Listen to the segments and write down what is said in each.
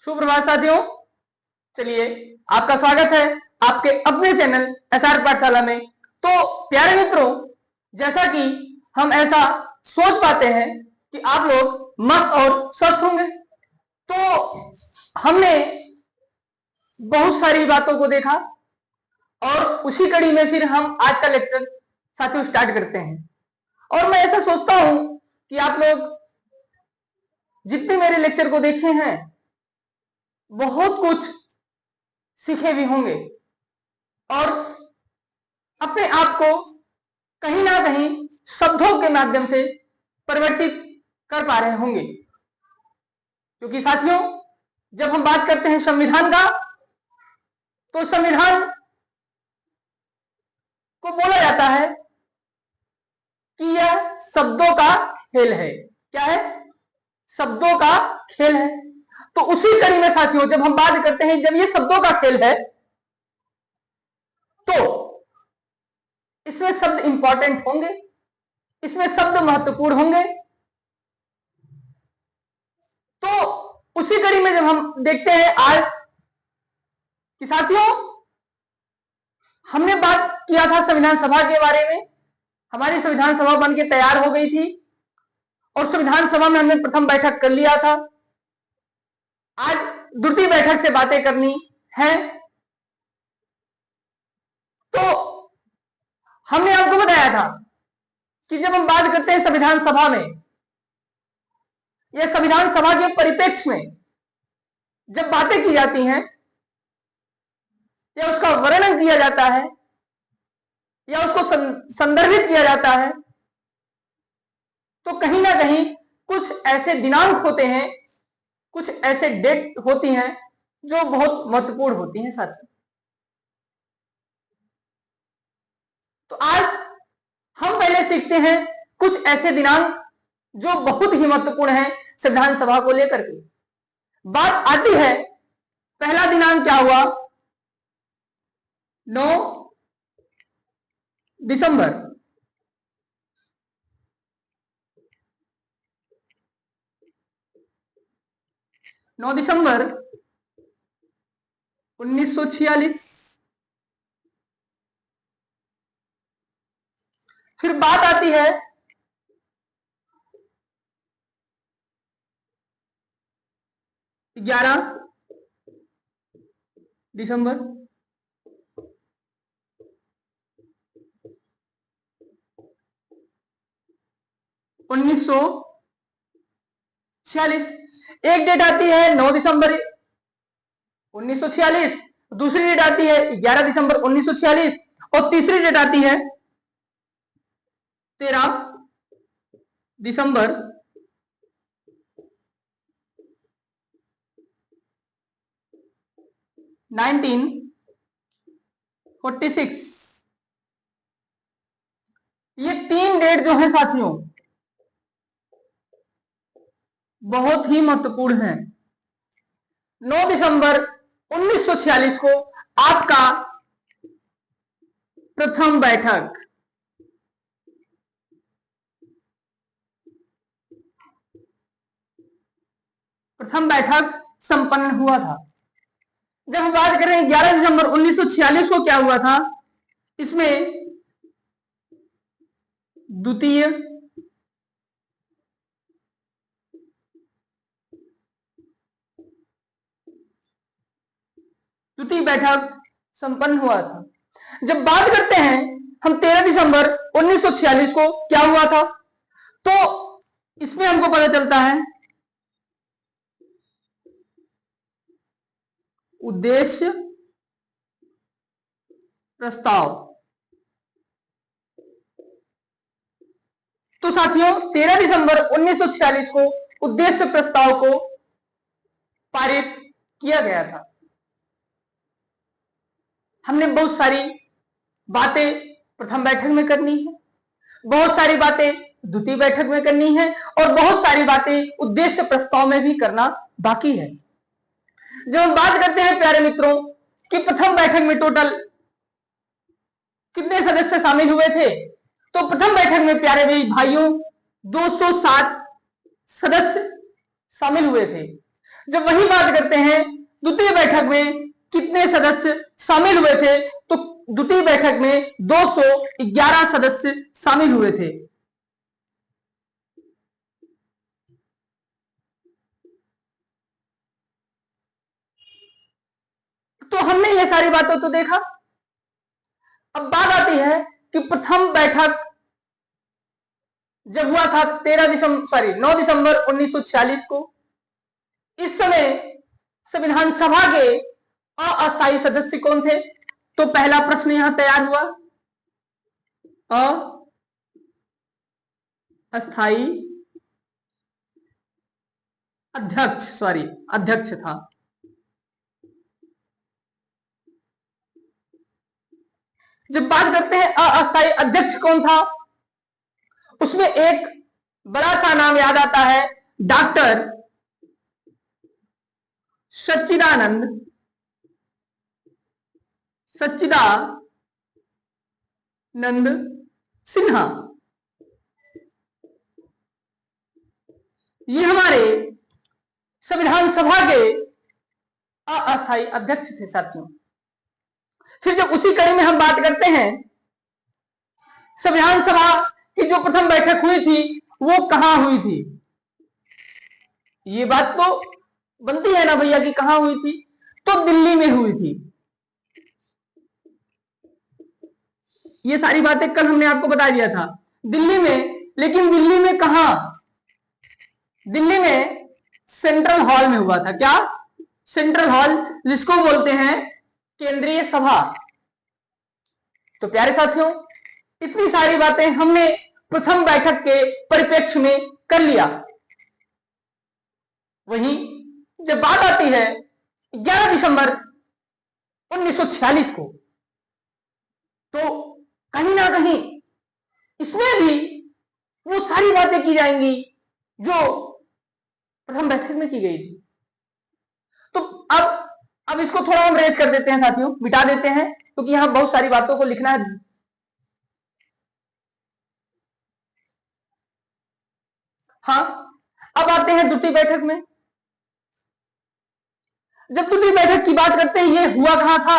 सुप्रभात साथियों। चलिए, आपका स्वागत है आपके अपने चैनल एसआर पाठशाला में। तो प्यारे मित्रों, जैसा कि हम ऐसा सोच पाते हैं कि आप लोग मस्त और स्वस्थ होंगे, तो हमने बहुत सारी बातों को देखा और उसी कड़ी में फिर हम आज का लेक्चर साथियों स्टार्ट करते हैं। और मैं ऐसा सोचता हूं कि आप लोग जितने मेरे लेक्चर को देखे हैं बहुत कुछ सीखे भी होंगे और अपने आप को कहीं ना कहीं शब्दों के माध्यम से परिवर्तित कर पा रहे होंगे। क्योंकि साथियों, जब हम बात करते हैं संविधान का, तो संविधान को बोला जाता है कि यह शब्दों का खेल है। क्या है? शब्दों का खेल है। तो उसी कड़ी में साथियों, जब हम बात करते हैं जब ये शब्दों का खेल है, तो इसमें शब्द इंपॉर्टेंट होंगे, इसमें शब्द महत्वपूर्ण होंगे। तो उसी कड़ी में जब हम देखते हैं आज कि साथियों, हमने बात किया था संविधान सभा के बारे में। हमारी संविधान सभा बन के तैयार हो गई थी और संविधान सभा में हमने प्रथम बैठक कर लिया था। आज द्वितीय बैठक से बातें करनी है। तो हमने आपको बताया था कि जब हम बात करते हैं संविधान सभा में या संविधान सभा के परिप्रेक्ष्य में जब बातें की जाती हैं या उसका वर्णन किया जाता है या उसको संदर्भित किया जाता है, तो कहीं ना कहीं कुछ ऐसे दिनांक होते हैं, कुछ ऐसे डेट होती हैं जो बहुत महत्वपूर्ण होती हैं साथियों। तो आज हम पहले सीखते हैं कुछ ऐसे दिनांक जो बहुत ही महत्वपूर्ण है संविधान सभा को लेकर के। बात आती है, पहला दिनांक क्या हुआ? 9 दिसंबर। 9 दिसंबर 1946। फिर बात आती है 11 दिसंबर। उन्नीस सौ 46। एक डेट आती है 9 दिसंबर 1946, दूसरी डेट आती है 11 दिसंबर 1946 और तीसरी डेट आती है 13 दिसंबर 1946। ये तीन डेट जो है साथियों बहुत ही महत्वपूर्ण है। 9 दिसंबर 1946 को आपका प्रथम बैठक संपन्न हुआ था। जब हम बात करें 11 दिसंबर 1946 को क्या हुआ था, इसमें द्वितीय बैठक संपन्न हुआ था। जब बात करते हैं हम 13 दिसंबर 1946 को क्या हुआ था, तो इसमें हमको पता चलता है उद्देश्य प्रस्ताव। तो साथियों 13 दिसंबर 1946 को उद्देश्य प्रस्ताव को पारित किया गया था। हमने बहुत सारी बातें प्रथम बैठक में करनी है, बहुत सारी बातें द्वितीय बैठक में करनी है और बहुत सारी बातें उद्देश्य प्रस्ताव में भी करना बाकी है। जब हम बात करते हैं प्यारे मित्रों कि प्रथम बैठक में टोटल कितने सदस्य शामिल हुए थे, तो प्रथम बैठक में प्यारे भाइयों 207 सदस्य शामिल हुए थे। जब वही बात करते हैं द्वितीय बैठक में कितने सदस्य शामिल हुए थे, तो द्वितीय बैठक में 211 सदस्य शामिल हुए थे। तो हमने ये सारी बातों तो देखा। अब बात आती है कि प्रथम बैठक जब हुआ था 9 दिसंबर 1946 को। इस समय संविधान सभा के अस्थायी सदस्य कौन थे? तो पहला प्रश्न यहां तैयार हुआ, अस्थायी अध्यक्ष था। जब बात करते हैं अस्थायी अध्यक्ष कौन था, उसमें एक बड़ा सा नाम याद आता है, डॉक्टर सच्चिदानंद सिन्हा। ये हमारे संविधान सभा के अस्थायी अध्यक्ष थे साथियों। फिर जब उसी कड़ी में हम बात करते हैं, संविधान सभा की जो प्रथम बैठक हुई थी वो कहां हुई थी? ये बात तो बनती है ना भैया कि कहां हुई थी? तो दिल्ली में हुई थी। ये सारी बातें कल हमने आपको बता दिया था, दिल्ली में। लेकिन दिल्ली में कहां? दिल्ली में सेंट्रल हॉल में हुआ था। क्या? सेंट्रल हॉल, जिसको बोलते हैं केंद्रीय सभा। तो प्यारे साथियों, इतनी सारी बातें हमने प्रथम बैठक के परिप्रेक्ष्य में कर लिया। वहीं जब बात आती है 11 दिसंबर 1946 को, तो कहीं ना कहीं इसमें भी वो सारी बातें की जाएंगी जो प्रथम बैठक में की गई थी। तो अब इसको थोड़ा हम रेज कर देते हैं साथियों, मिटा देते हैं, क्योंकि यहां बहुत सारी बातों को लिखना है। हाँ, अब आते हैं द्वितीय बैठक में। जब द्वितीय बैठक की बात करते हैं, ये हुआ कहां था?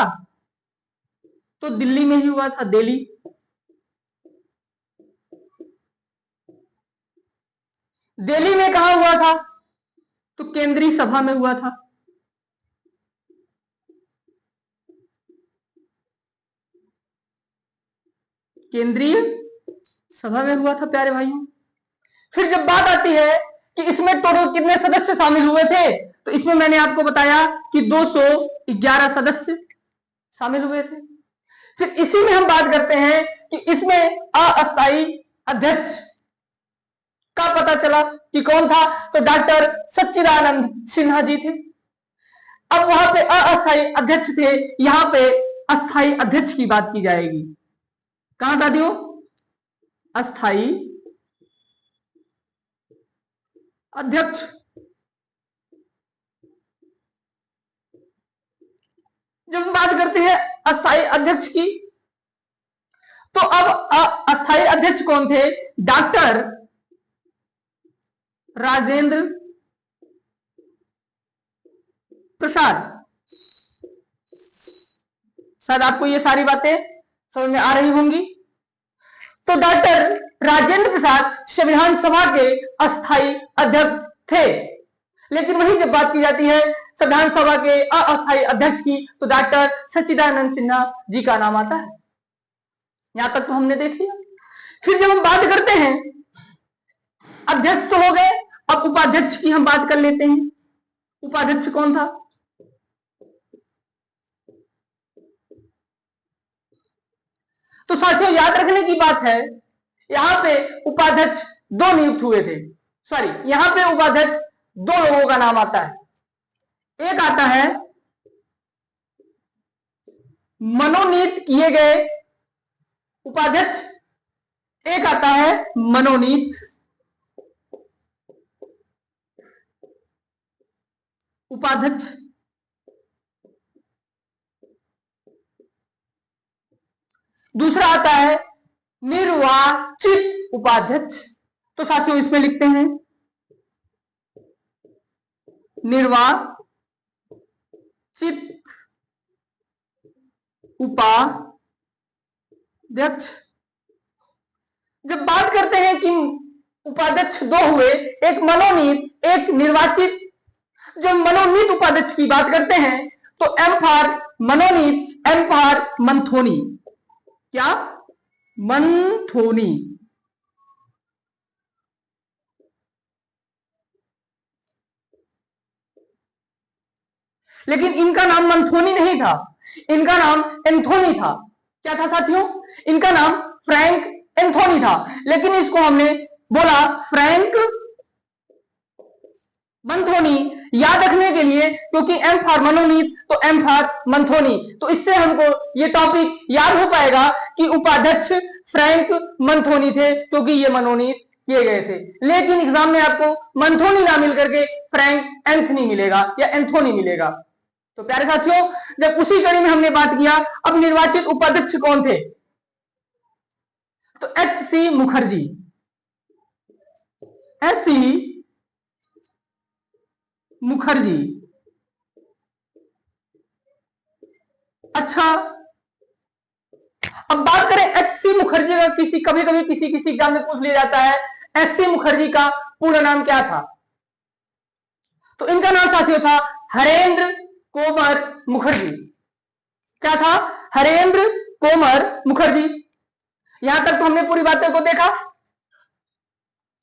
तो दिल्ली में ही हुआ था, दिल्ली। दिल्ली में कहां हुआ था? तो केंद्रीय सभा में हुआ था। केंद्रीय सभा में हुआ था प्यारे भाइयों। फिर जब बात आती है कि इसमें टोटल कितने सदस्य शामिल हुए थे, तो इसमें मैंने आपको बताया कि 211 सदस्य शामिल हुए थे। फिर इसी में हम बात करते हैं कि इसमें अस्थायी अध्यक्ष का पता चला कि कौन था, तो डॉक्टर सच्चिदानंद सिन्हा जी थे। अब वहां पे अस्थायी अध्यक्ष थे, यहां पे अस्थायी अध्यक्ष की बात की जाएगी। कहां साथियों? अस्थायी अध्यक्ष। जब हम बात करते हैं अस्थायी अध्यक्ष की, तो अब अस्थायी अध्यक्ष कौन थे? डॉक्टर राजेंद्र प्रसाद। शायद आपको ये सारी बातें समझ में आ रही होंगी। तो डॉक्टर राजेंद्र प्रसाद संविधान सभा के अस्थायी अध्यक्ष थे। लेकिन वही जब बात की जाती है संविधान सभा के अस्थायी अध्यक्ष की, तो डॉक्टर सच्चिदानंद सिन्हा जी का नाम आता है। यहां तक तो हमने देख लिया। फिर जब हम बात करते हैं, अध्यक्ष तो हो गए, अब उपाध्यक्ष की हम बात कर लेते हैं। उपाध्यक्ष कौन था? तो साथियों, याद रखने की बात है, यहां पे उपाध्यक्ष दो नियुक्त हुए थे। यहां पे उपाध्यक्ष दो लोगों का नाम आता है। एक आता है मनोनीत किए गए उपाध्यक्ष, एक आता है मनोनीत उपाध्यक्ष। दूसरा आता है निर्वाचित उपाध्यक्ष। तो साथियों, इसमें लिखते हैं निर्वाचित उपाध्यक्ष। जब बात करते हैं कि उपाध्यक्ष दो हुए, एक मनोनीत एक निर्वाचित, जब मनोनीत उपाध्यक्ष की बात करते हैं तो एम फॉर मनोनीत, एम फॉर मंथोनी। क्या? मंथोनी। लेकिन इनका नाम मंथोनी नहीं था, इनका नाम एंथोनी था। क्या था साथियों? इनका नाम फ्रैंक एंथोनी था, लेकिन इसको हमने बोला फ्रैंक मंथोनी याद रखने के लिए, क्योंकि एम फॉर मनोनीत तो एम फॉर मंथोनी। तो इससे हमको ये टॉपिक याद हो पाएगा कि उपाध्यक्ष फ्रैंक मंथोनी थे, क्योंकि ये मनोनीत किए गए थे। लेकिन एग्जाम में आपको मंथोनी ना मिल करके फ्रैंक एंथनी मिलेगा या एंथोनी मिलेगा। तो प्यारे साथियों, जब उसी कड़ी में हमने बात किया, अब निर्वाचित उपाध्यक्ष कौन थे? तो एच.सी. मुखर्जी। एच.सी. मुखर्जी। अच्छा, अब बात करें एच.सी. मुखर्जी का, कभी कभी किसी एग्जाम में पूछ लिया जाता है एच.सी. मुखर्जी का पूरा नाम क्या था। तो इनका नाम साथियों था हरेंद्र कोमर मुखर्जी। क्या था? हरेंद्र कोमर मुखर्जी। यहां तक तो हमने पूरी बातों को देखा,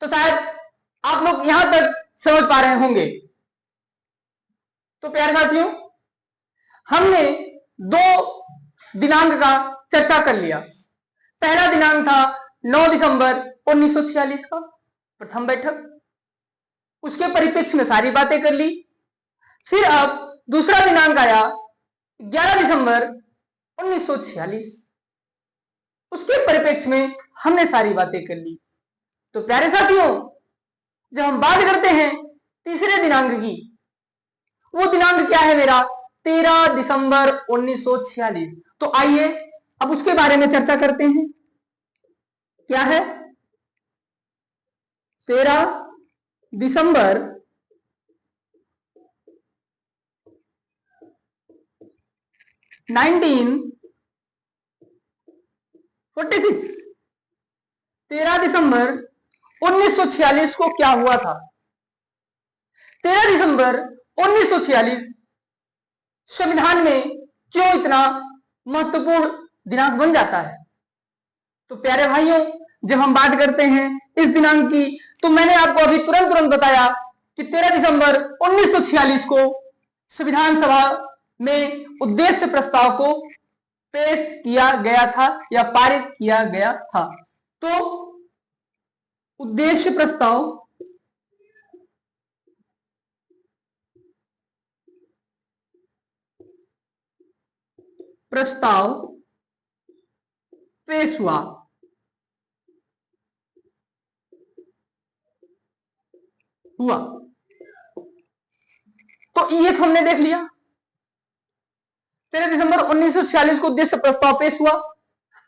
तो शायद आप लोग यहां तक समझ पा रहे होंगे। तो प्यारे साथियों, हमने दो दिनांक का चर्चा कर लिया। पहला दिनांक था 9 दिसंबर 1946 का प्रथम बैठक, उसके परिप्रेक्ष्य में सारी बातें कर ली। फिर अब दूसरा दिनांक आया 11 दिसंबर 1946, उसके परिप्रेक्ष्य में हमने सारी बातें कर ली। तो प्यारे साथियों, जब हम बात करते हैं तीसरे दिनांक की, वो दिनांक क्या है मेरा? 13 दिसंबर 1946। तो आइए अब उसके बारे में चर्चा करते हैं। क्या है? 13 दिसंबर 1946, 13 दिसंबर 1946 को क्या हुआ था? 13 दिसंबर 1946 संविधान में क्यों इतना महत्वपूर्ण दिनांक बन जाता है? तो प्यारे भाइयों, जब हम बात करते हैं इस दिनांक की, तो मैंने आपको अभी तुरंत बताया कि 13 दिसंबर 1946 को संविधान सभा में उद्देश्य प्रस्ताव को पेश किया गया था या पारित किया गया था। तो उद्देश्य प्रस्ताव पेश हुआ। तो ये हमने देख लिया, 13 दिसंबर 1946 को उद्देश्य प्रस्ताव पेश हुआ।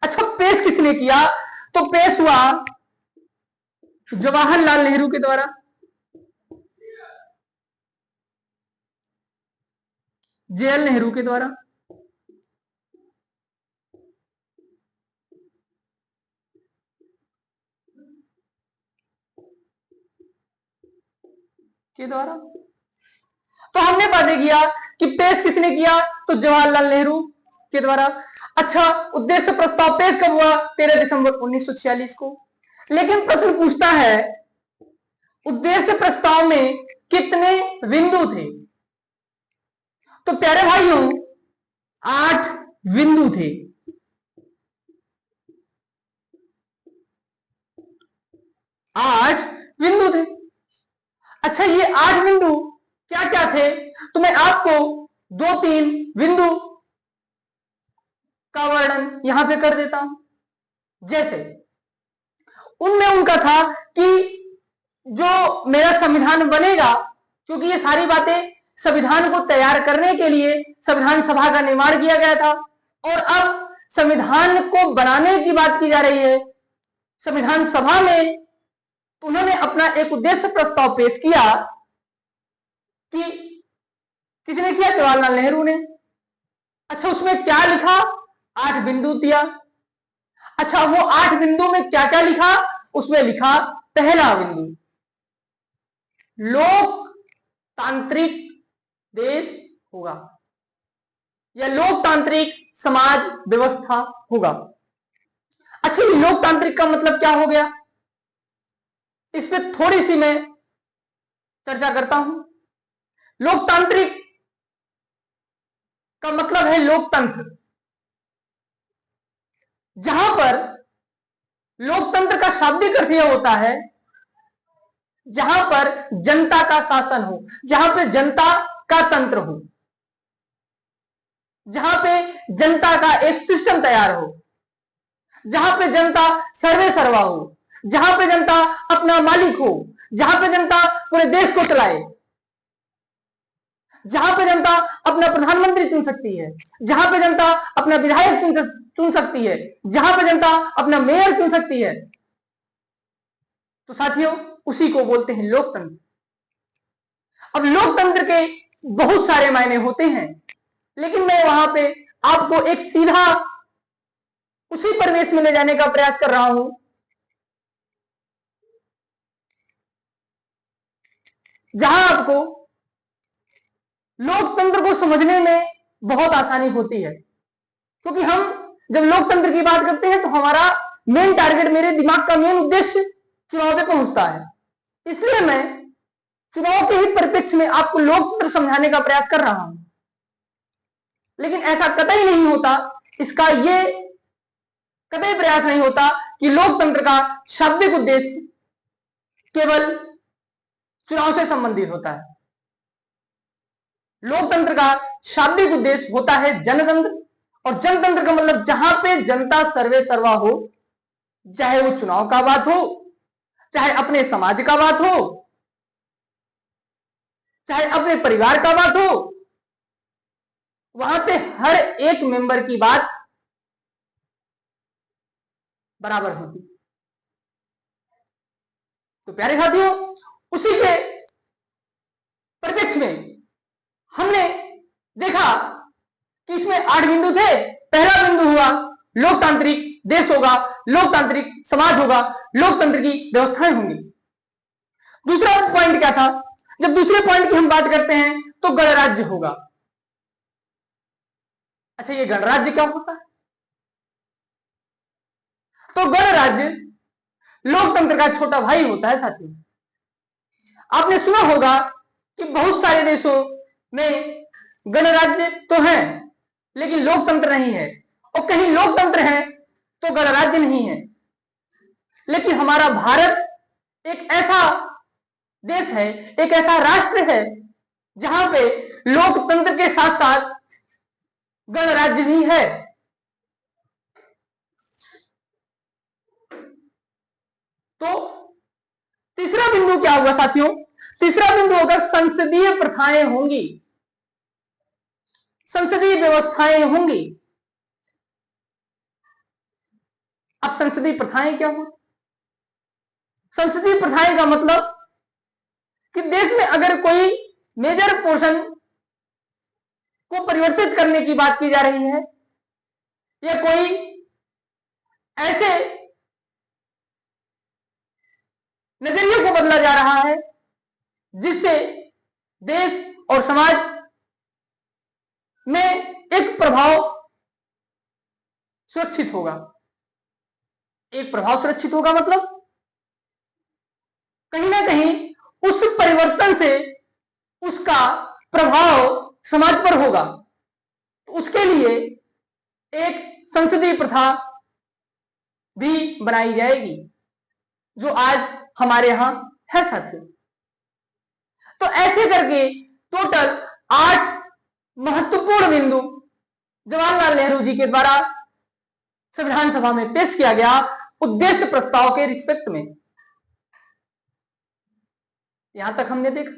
अच्छा, पेश किसने किया? तो पेश हुआ जवाहरलाल नेहरू के द्वारा। JL नेहरू के द्वारा। तो हमने बातें किया कि पेश किसने किया? तो जवाहरलाल नेहरू के द्वारा। अच्छा, उद्देश्य प्रस्ताव पेश कब हुआ? 13 दिसंबर 1946 को। लेकिन प्रश्न पूछता है उद्देश्य प्रस्ताव में कितने बिंदु थे? तो प्यारे भाइयों, 8 बिंदु थे। 8 बिंदु थे। अच्छा, ये 8 बिंदु क्या क्या थे? तो मैं आपको 2-3 बिंदु का वर्णन यहां पे कर देता हूं। जैसे उनमें उनका था कि जो मेरा संविधान बनेगा, क्योंकि ये सारी बातें संविधान को तैयार करने के लिए संविधान सभा का निर्माण किया गया था, और अब संविधान को बनाने की बात की जा रही है संविधान सभा में। उन्होंने अपना एक उद्देश्य प्रस्ताव पेश किया कि किसने किया? जवाहरलाल नेहरू ने। अच्छा, उसमें क्या लिखा? 8 बिंदु दिया। अच्छा, वो 8 बिंदु में क्या क्या लिखा? उसमें लिखा पहला बिंदु, लोकतांत्रिक देश होगा या लोकतांत्रिक समाज व्यवस्था होगा। अच्छा, ये लोकतांत्रिक का मतलब क्या हो गया? इस पे थोड़ी सी मैं चर्चा करता हूं। लोकतांत्रिक का मतलब है लोकतंत्र। जहां पर लोकतंत्र का शाब्दिक अर्थ यह होता है जहां पर जनता का शासन हो, जहां पे जनता का तंत्र हो, जहां पे जनता का एक सिस्टम तैयार हो, जहां पे जनता सर्वे सर्वा हो, जहां पे जनता अपना मालिक हो, जहां पे जनता पूरे देश को चलाए, जहां पे जनता अपना प्रधानमंत्री चुन सकती है, जहां पे जनता अपना विधायक चुन सकती है, जहां पे जनता अपना मेयर चुन सकती है, तो साथियों उसी को बोलते हैं लोकतंत्र। अब लोकतंत्र के बहुत सारे मायने होते हैं, लेकिन मैं वहां पे आपको एक सीधा उसी परिवेश में ले जाने का प्रयास कर रहा हूं जहां आपको लोकतंत्र को समझने में बहुत आसानी होती है। क्योंकि हम जब लोकतंत्र की बात करते हैं तो हमारा मेन टारगेट, मेरे दिमाग का मेन उद्देश्य चुनाव पे पहुंचता है। इसलिए मैं चुनाव के ही परिप्रेक्ष्य में आपको लोकतंत्र समझाने का प्रयास कर रहा हूं, लेकिन ऐसा कतई नहीं होता, इसका ये कतई प्रयास नहीं होता कि लोकतंत्र का शाब्दिक उद्देश्य केवल चुनाव से संबंधित होता है। लोकतंत्र का शाब्दिक उद्देश्य होता है जनतंत्र, और जनतंत्र का मतलब जहां पे जनता सर्वे सर्वा हो, चाहे वो चुनाव का बात हो, चाहे अपने समाज का बात हो, चाहे अपने परिवार का बात हो, वहां पे हर एक मेंबर की बात बराबर होती। तो प्यारे साथियों, उसी के परिप्रेक्ष्य में हमने देखा कि इसमें 8 बिंदु थे। पहला बिंदु हुआ लोकतांत्रिक देश होगा, लोकतांत्रिक समाज होगा, लोकतंत्र की व्यवस्थाएं होंगी। दूसरा पॉइंट क्या था? जब दूसरे पॉइंट की हम बात करते हैं तो गणराज्य होगा। अच्छा, ये गणराज्य क्या होता है? तो गणराज्य लोकतंत्र का छोटा भाई होता है। साथियों, आपने सुना होगा कि बहुत सारे देशों में गणराज्य तो है लेकिन लोकतंत्र नहीं है, और कहीं लोकतंत्र है तो गणराज्य नहीं है। लेकिन हमारा भारत एक ऐसा देश है, एक ऐसा राष्ट्र है जहां पे लोकतंत्र के साथ साथ गणराज्य भी है। तो तीसरा बिंदु क्या होगा साथियों? तीसरा बिंदु होगा संसदीय प्रथाएं होंगी, संसदीय व्यवस्थाएं होंगी। अब संसदीय प्रथाएं क्या हो? संसदीय प्रथाएं का मतलब कि देश में अगर कोई मेजर पोर्शन को परिवर्तित करने की बात की जा रही है, या कोई ऐसे नजरिए को बदला जा रहा है जिससे देश और समाज में एक प्रभाव सुरक्षित होगा। एक प्रभाव सुरक्षित होगा मतलब कहीं ना कहीं उस परिवर्तन से उसका प्रभाव समाज पर होगा। तो उसके लिए एक संसदीय प्रथा भी बनाई जाएगी, जो आज हमारे यहां है साथियों। तो ऐसे करके टोटल 8 महत्वपूर्ण बिंदु जवाहरलाल नेहरू जी के द्वारा संविधान सभा में पेश किया गया उद्देश्य प्रस्ताव के रिस्पेक्ट में। यहां तक हमने देखा।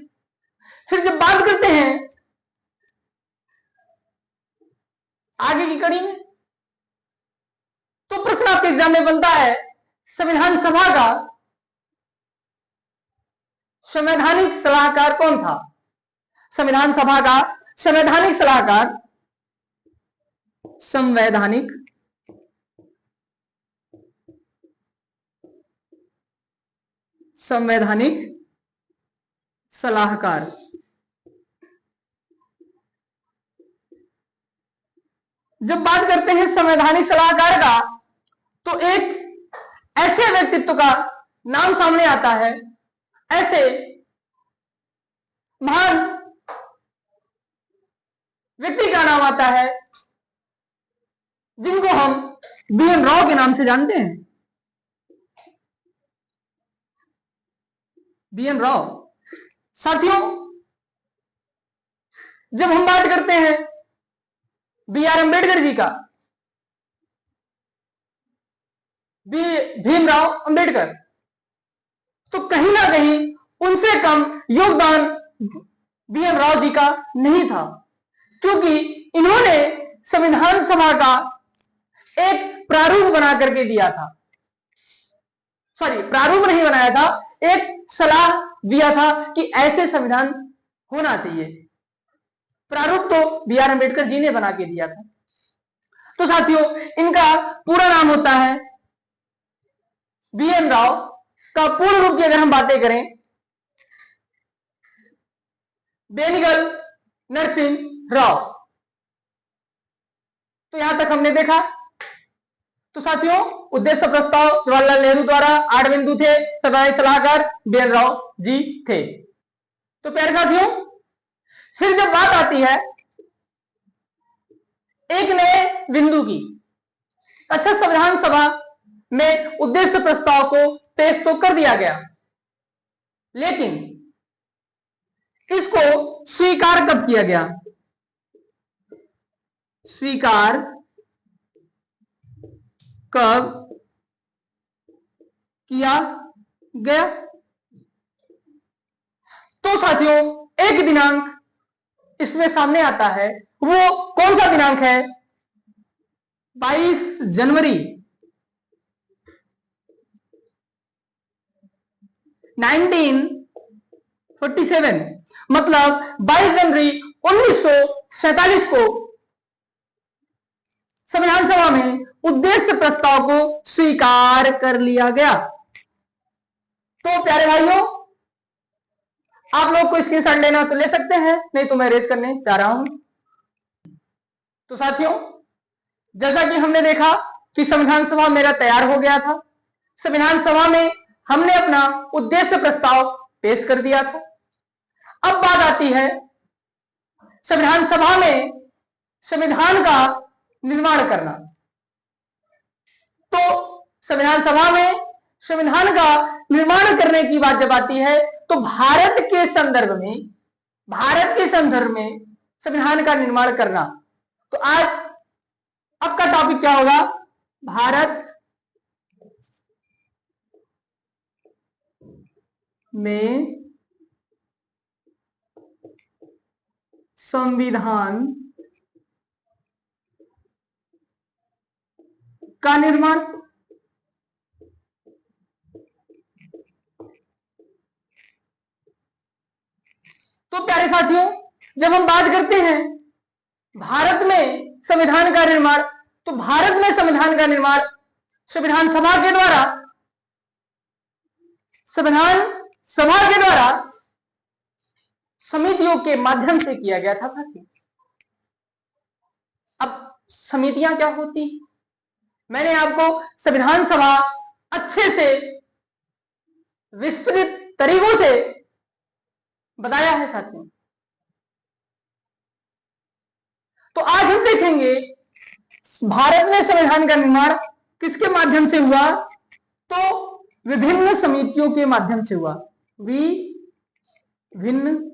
फिर जब बात करते हैं आगे की कड़ी में, तो प्रश्न आपके एग्जाम में बनता है संविधान सभा का संवैधानिक सलाहकार कौन था? संविधान सभा का संवैधानिक सलाहकार, संवैधानिक संवैधानिक सलाहकार। जब बात करते हैं संवैधानिक सलाहकार का, तो एक ऐसे व्यक्तित्व का नाम सामने आता है, ऐसे महान व्यक्ति का नाम आता है जिनको हम BN राव के नाम से जानते हैं। BN राव। साथियों, जब हम बात करते हैं BR अम्बेडकर जी का, भीमराव अंबेडकर, तो कहीं ना कहीं उनसे कम योगदान BN राव जी का नहीं था, क्योंकि इन्होंने संविधान सभा का एक प्रारूप बना करके दिया था। सॉरी, प्रारूप नहीं बनाया था, एक सलाह दिया था कि ऐसे संविधान होना चाहिए। प्रारूप तो BR अम्बेडकर जी ने बना के दिया था। तो साथियों, इनका पूरा नाम होता है BN राव का पूर्ण रूप की अगर हम बातें करें, बेनिगल नरसिंह राव। तो यहां तक हमने देखा। तो साथियों, उद्देश्य प्रस्ताव जवाहरलाल नेहरू द्वारा 8 बिंदु थे, संवैधानिक सलाहकार BN राव जी थे। तो प्यारे साथियों, फिर जब बात आती है एक नए बिंदु की, अच्छा, संविधान सभा में उद्देश्य प्रस्ताव को पेश तो कर दिया गया, लेकिन इसको स्वीकार कब किया गया? स्वीकार कब किया गया? तो साथियों, एक दिनांक इसमें सामने आता है। वो कौन सा दिनांक है? 22 जनवरी 1947, मतलब 22 जनवरी 1947 को संविधान सभा में उद्देश्य प्रस्ताव को स्वीकार कर लिया गया। तो प्यारे भाइयों, आप लोग को स्क्रीनशॉट लेना तो ले सकते हैं, नहीं तो मैं रेज करने जा रहा हूं। तो साथियों, जैसा कि हमने देखा कि संविधान सभा मेरा तैयार हो गया था। संविधान सभा में हमने अपना उद्देश्य प्रस्ताव पेश कर दिया था। अब बात आती है संविधान सभा में संविधान का निर्माण करना। तो संविधान सभा में संविधान का निर्माण करने की बात जब आती है, तो भारत के संदर्भ में संविधान का निर्माण करना। तो आज आपका टॉपिक क्या होगा? भारत में संविधान का निर्माण। तो प्यारे साथियों, जब हम बात करते हैं भारत में संविधान का निर्माण, तो भारत में संविधान का निर्माण संविधान सभा के द्वारा समितियों के माध्यम से किया गया था साथियों। अब समितियां क्या होती? मैंने आपको संविधान सभा अच्छे से विस्तृत तरीकों से बताया है साथियों। तो आज हम देखेंगे भारत में संविधान का निर्माण किसके माध्यम से हुआ? तो विभिन्न समितियों के माध्यम से हुआ। विभिन्न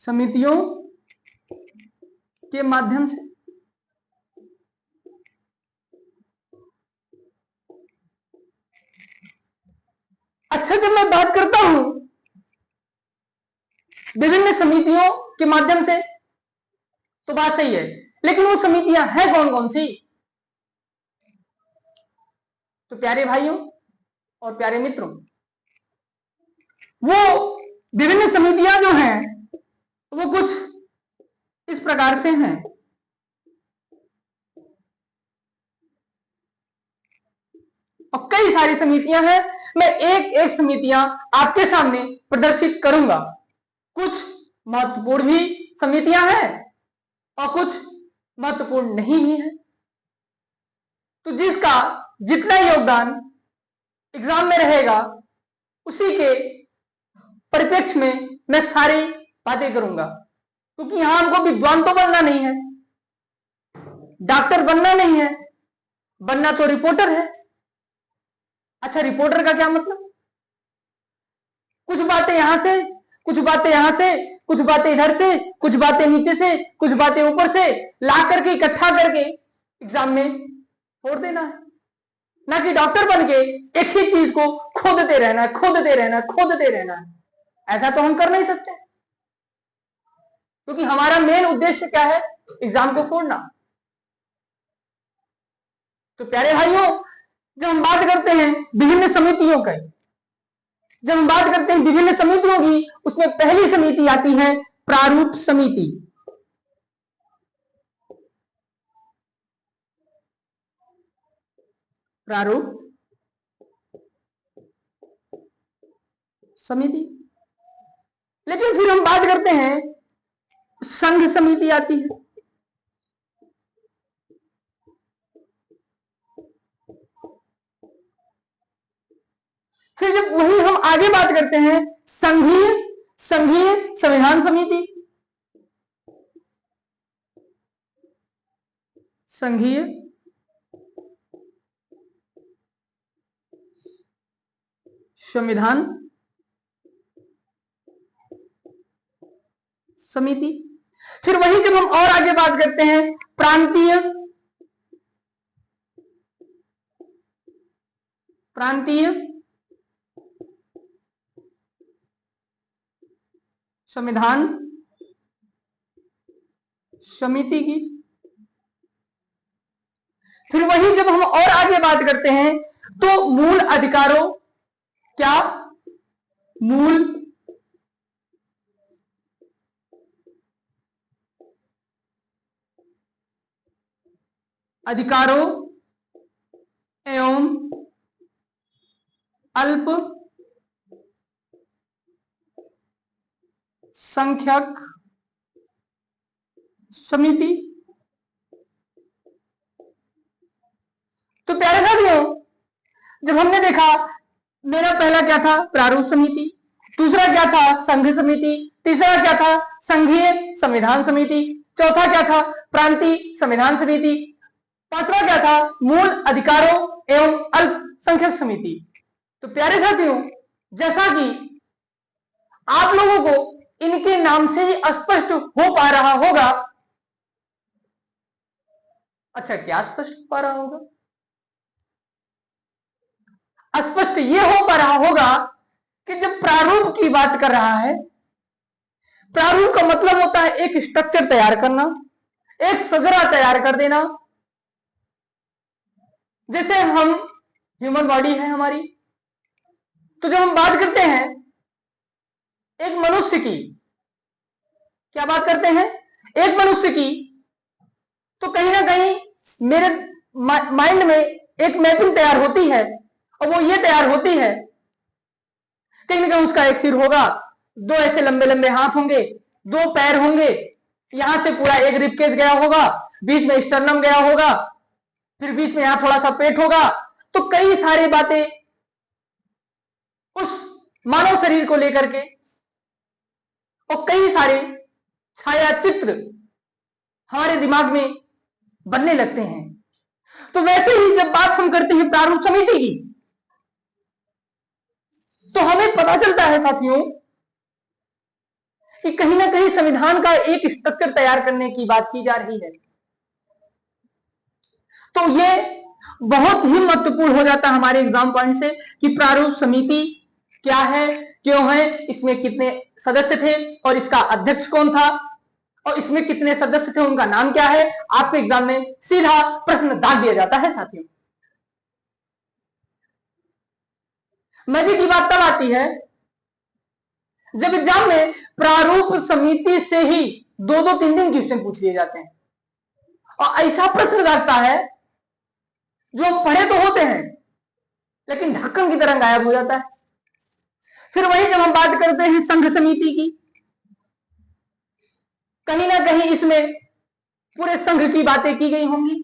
समितियों के माध्यम से। अच्छा, जब मैं बात करता हूं विभिन्न समितियों के माध्यम से, तो बात सही है, लेकिन वो समितियां हैं कौन कौन सी? तो प्यारे भाइयों और प्यारे मित्रों, वो विभिन्न समितियां जो हैं वो कुछ इस प्रकार से हैं। और कई सारी समितियां हैं, मैं एक एक समितियां आपके सामने प्रदर्शित करूंगा। कुछ महत्वपूर्ण भी समितियां हैं और कुछ महत्वपूर्ण नहीं भी है। तो जिसका जितना योगदान एग्जाम में रहेगा उसी के परिप्रेक्ष्य में मैं सारी बातें करूंगा, क्योंकि यहां हमको विद्वान तो बनना नहीं है, डॉक्टर बनना नहीं है, बनना तो रिपोर्टर है। अच्छा, रिपोर्टर का क्या मतलब? कुछ बातें यहां से, कुछ बातें यहां से, कुछ बातें इधर से, कुछ बातें नीचे से, कुछ बातें ऊपर से ला करके इकट्ठा करके एग्जाम में छोड़ देना है, ना कि डॉक्टर बन के एक ही चीज को खोदते रहना है, खोदते रहना है, खोदते रहना है। ऐसा तो हम कर नहीं सकते, क्योंकि हमारा मेन उद्देश्य क्या है? एग्जाम को फोड़ना। तो प्यारे भाइयों, जब हम बात करते हैं विभिन्न समितियों की, जब हम बात करते हैं विभिन्न समितियों की, उसमें पहली समिति आती है प्रारूप समिति। प्रारूप समिति। लेकिन फिर हम बात करते हैं संघ समिति आती है। फिर जब वही हम आगे बात करते हैं संघीय संघीय संविधान समिति, संघीय संविधान समिति। फिर वही जब हम और आगे बात करते हैं प्रांतीय प्रांतीय संविधान समिति की। फिर वही जब हम और आगे बात करते हैं तो मूल अधिकारों, क्या? मूल अधिकारों एवं अल्प संख्यक समिति। तो प्यारे साथियों, जब हमने देखा, मेरा पहला क्या था? प्रारूप समिति। दूसरा क्या था? संघ समिति। तीसरा क्या था? संघीय संविधान समिति। चौथा क्या था? प्रांतीय संविधान समिति। पांचवा क्या था? मूल अधिकारों एवं अल्पसंख्यक समिति। तो प्यारे साथियों, जैसा कि आप लोगों को इनके नाम से ही स्पष्ट हो पा रहा होगा। अच्छा, क्या स्पष्ट हो पा रहा होगा? स्पष्ट यह हो पा रहा होगा कि जब प्रारूप की बात कर रहा है, प्रारूप का मतलब होता है एक स्ट्रक्चर तैयार करना, एक सगरा तैयार कर देना। जैसे हम ह्यूमन बॉडी है हमारी, तो जब हम बात करते हैं एक मनुष्य की, क्या बात करते हैं? एक मनुष्य की, तो कहीं ना कहीं मेरे माइंड में एक मैपिंग तैयार होती है, और वो ये तैयार होती है कहीं ना कहीं उसका एक सिर होगा, दो ऐसे लंबे लंबे हाथ होंगे, दो पैर होंगे, यहां से पूरा एक रिबकेज गया होगा, बीच में स्टर्नम गया होगा, फिर बीच में यहां थोड़ा सा पेट होगा। तो कई सारी बातें उस मानव शरीर को लेकर के, और कई सारे छाया चित्र हमारे दिमाग में बनने लगते हैं। तो वैसे ही जब बात हम करते हैं प्रारूप समिति की, तो हमें पता चलता है साथियों कि कहीं ना कहीं संविधान का एक स्ट्रक्चर तैयार करने की बात की जा रही है। तो ये बहुत ही महत्वपूर्ण हो जाता है हमारे एग्जाम पॉइंट से कि प्रारूप समिति क्या है, क्यों है, इसमें कितने सदस्य थे और इसका अध्यक्ष कौन था, और इसमें कितने सदस्य थे, उनका नाम क्या है। आपके एग्जाम में सीधा प्रश्न दाग दिया जाता है साथियों। मजे की बात तब आती है जब एग्जाम में प्रारूप समिति से ही 2-2 3 क्वेश्चन पूछ लिए जाते हैं और ऐसा प्रश्न लगता है जो हम पढ़े तो होते हैं लेकिन ढक्कन की तरह गायब हो जाता है। फिर वही जब हम बात करते हैं संघ समिति की, कहीं ना कहीं इसमें पूरे संघ की बातें की गई होंगी।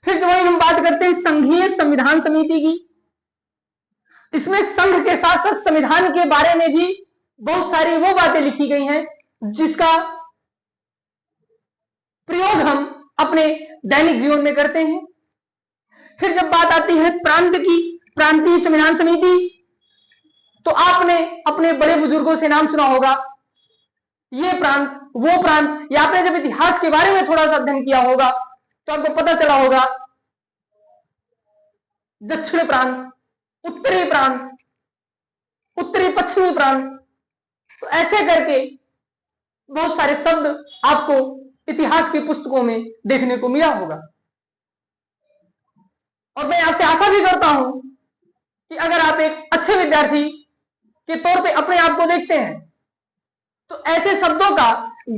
फिर वही हम बात करते हैं संघीय संविधान समिति की, इसमें संघ के साथ साथ संविधान के बारे में भी बहुत सारी वो बातें लिखी गई हैं जिसका प्रयोग हम अपने दैनिक जीवन में करते हैं। फिर जब बात आती है प्रांत की, प्रांतीय संविधान समिति, तो आपने अपने बड़े बुजुर्गों से नाम सुना होगा, ये प्रांत वो प्रांत, या आपने जब इतिहास के बारे में थोड़ा सा अध्ययन किया होगा तो आपको पता चला होगा दक्षिण प्रांत, उत्तरी प्रांत, उत्तरी पश्चिमी प्रांत। तो ऐसे करके बहुत सारे शब्द आपको इतिहास की पुस्तकों में देखने को मिला होगा। और मैं आपसे आशा भी करता हूं कि अगर आप एक अच्छे विद्यार्थी के तौर पे अपने आप को देखते हैं तो ऐसे शब्दों का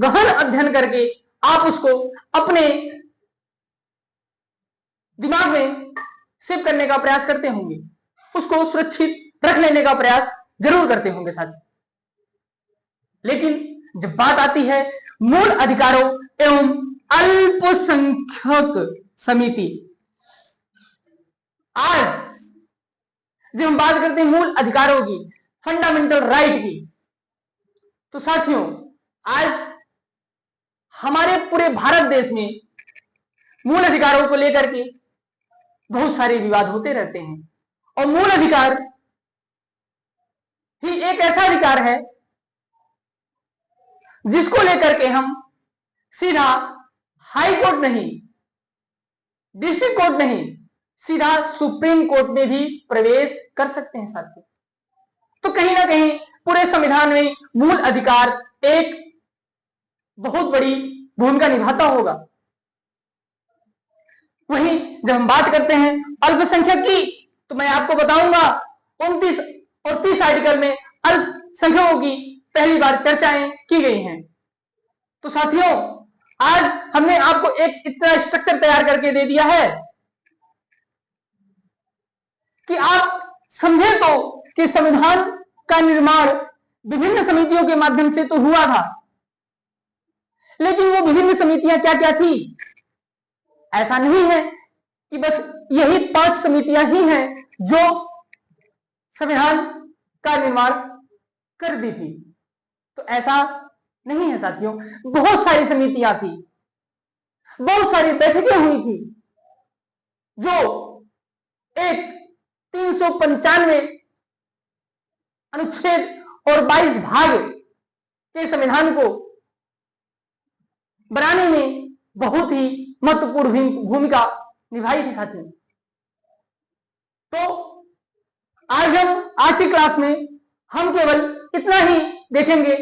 गहन अध्ययन करके आप उसको अपने दिमाग में सेव करने का प्रयास करते होंगे, उसको सुरक्षित रख लेने का प्रयास जरूर करते होंगे साथी। लेकिन जब बात आती है मूल अधिकारों एवं अल्पसंख्यक समिति, आज जब हम बात करते हैं मूल अधिकारों की, फंडामेंटल राइट की, तो साथियों आज हमारे पूरे भारत देश में मूल अधिकारों को लेकर के बहुत सारे विवाद होते रहते हैं। और मूल अधिकार ही एक ऐसा अधिकार है जिसको लेकर के हम सीधा हाई कोर्ट नहीं, डिस्ट्रिक्ट कोर्ट नहीं, सीधा सुप्रीम कोर्ट में भी प्रवेश कर सकते हैं साथियों। तो कहीं ना कहीं पूरे संविधान में मूल अधिकार एक बहुत बड़ी भूमिका निभाता होगा। वहीं जब हम बात करते हैं अल्पसंख्यक की, तो मैं आपको बताऊंगा 29 और 30 आर्टिकल में अल्पसंख्यकों की पहली बार चर्चाएं की गई हैं। तो साथियों आज हमने आपको एक इतना स्ट्रक्चर तैयार करके दे दिया है कि आप समझे तो कि संविधान का निर्माण विभिन्न समितियों के माध्यम से तो हुआ था, लेकिन वो विभिन्न समितियां क्या क्या थी? ऐसा नहीं है कि बस यही 5 समितियां ही हैं जो संविधान का निर्माण कर दी थी। तो ऐसा नहीं है साथियों, बहुत सारी समितियां थी, बहुत सारी बैठकें हुई थी जो एक 395 अनुच्छेद और 22 भाग के संविधान को बनाने में बहुत ही महत्वपूर्ण भूमिका निभाई थी साथियों। तो आज की क्लास में हम केवल इतना ही देखेंगे।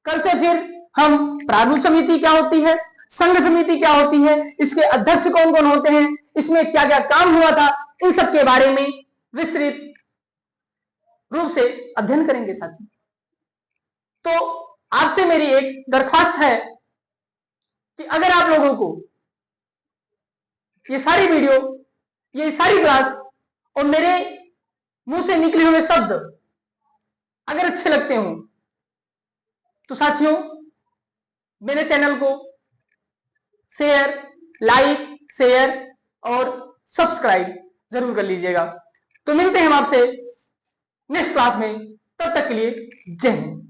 कल से फिर हम प्रारूप समिति क्या होती है, संघ समिति क्या होती है, इसके अध्यक्ष कौन कौन होते हैं, इसमें क्या क्या काम हुआ था, इन सब के बारे में विस्तृत रूप से अध्ययन करेंगे साथियों। तो आपसे मेरी एक दरख्वास्त है कि अगर आप लोगों को ये सारी वीडियो, ये सारी क्लास और मेरे मुंह से निकले हुए शब्द अगर अच्छे लगते हो तो साथियों मेरे चैनल को शेयर, लाइक, शेयर और सब्सक्राइब जरूर कर लीजिएगा। तो मिलते हैं हम आपसे नेक्स्ट क्लास में, तब तक के लिए जय हिंद।